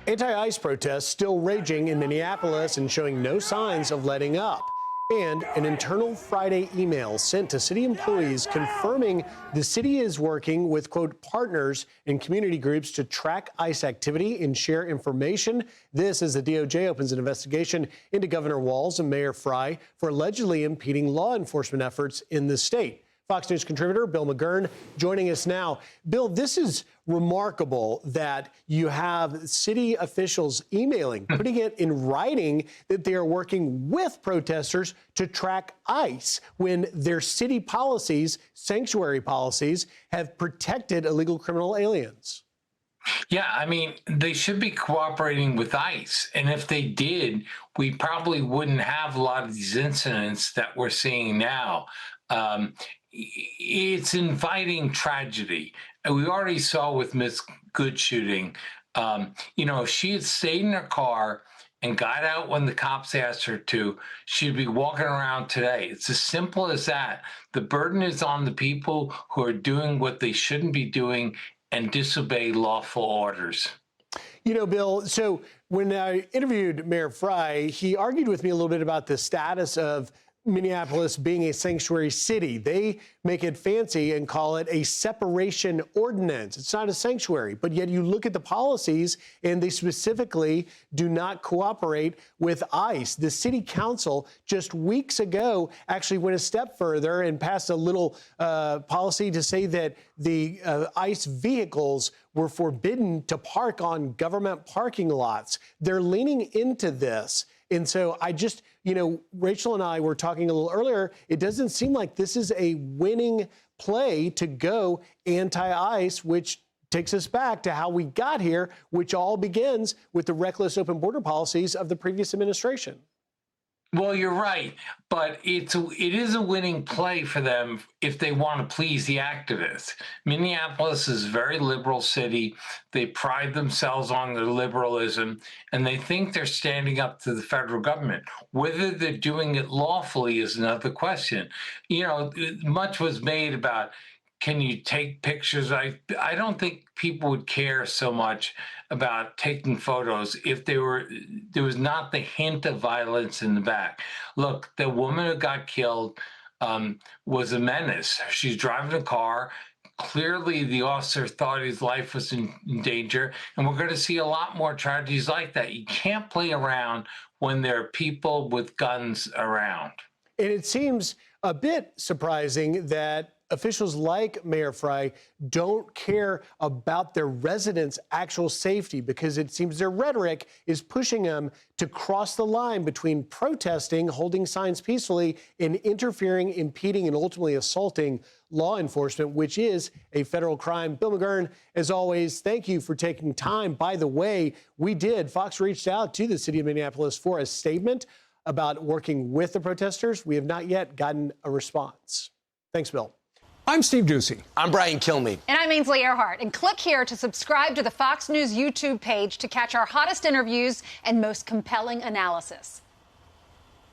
Anti-ICE protests still raging in Minneapolis and showing no signs of letting up. And an internal Friday email sent to city employees confirming the city is working with, quote, partners and community groups to track ICE activity and share information. This as the DOJ opens an investigation into Governor Walz and Mayor Frey for allegedly impeding law enforcement efforts in the state. Fox News contributor Bill McGurn joining us now. Bill, this is remarkable that you have city officials emailing, putting it in writing that they are working with protesters to track ICE when their city policies, sanctuary policies, have protected illegal criminal aliens. Yeah, I mean, they should be cooperating with ICE. And if they did, we probably wouldn't have a lot of these incidents that we're seeing now. It's inviting tragedy. And we already saw with Miss Good shooting, if she had stayed in her car and got out when the cops asked her to, she'd be walking around today. It's as simple as that. The burden is on the people who are doing what they shouldn't be doing and disobey lawful orders. You know, Bill, so when I interviewed Mayor Frey, he argued with me a little bit about the status of Minneapolis being a sanctuary city. They make it fancy and call it a separation ordinance. It's not a sanctuary, but yet you look at the policies and they specifically do not cooperate with ICE. The city council just weeks ago actually went a step further and passed a little policy to say that the ICE vehicles were forbidden to park on government parking lots. They're leaning into this. And so I just, Rachel and I were talking a little earlier, it doesn't seem like this is a winning play to go anti-ICE, which takes us back to how we got here, which all begins with the reckless open border policies of the previous administration. Well, you're right, but it is a winning play for them if they want to please the activists. Minneapolis is a very liberal city. They pride themselves on their liberalism, and they think they're standing up to the federal government. Whether they're doing it lawfully is another question. Much was made about, can you take pictures? I don't think people would care so much about taking photos if there was not the hint of violence in the back. Look, the woman who got killed was a menace. She's driving a car. Clearly, the officer thought his life was in danger, and we're going to see a lot more tragedies like that. You can't play around when there are people with guns around. And it seems a bit surprising that officials like Mayor Frey don't care about their residents' actual safety, because it seems their rhetoric is pushing them to cross the line between protesting, holding signs peacefully, and interfering, impeding, and ultimately assaulting law enforcement, which is a federal crime. Bill McGurn, as always, thank you for taking time. By the way, Fox reached out to the city of Minneapolis for a statement about working with the protesters. We have not yet gotten a response. Thanks, Bill. I'm Steve Doocy. I'm Brian Kilmeade. And I'm Ainsley Earhart. And click here to subscribe to the Fox News YouTube page to catch our hottest interviews and most compelling analysis.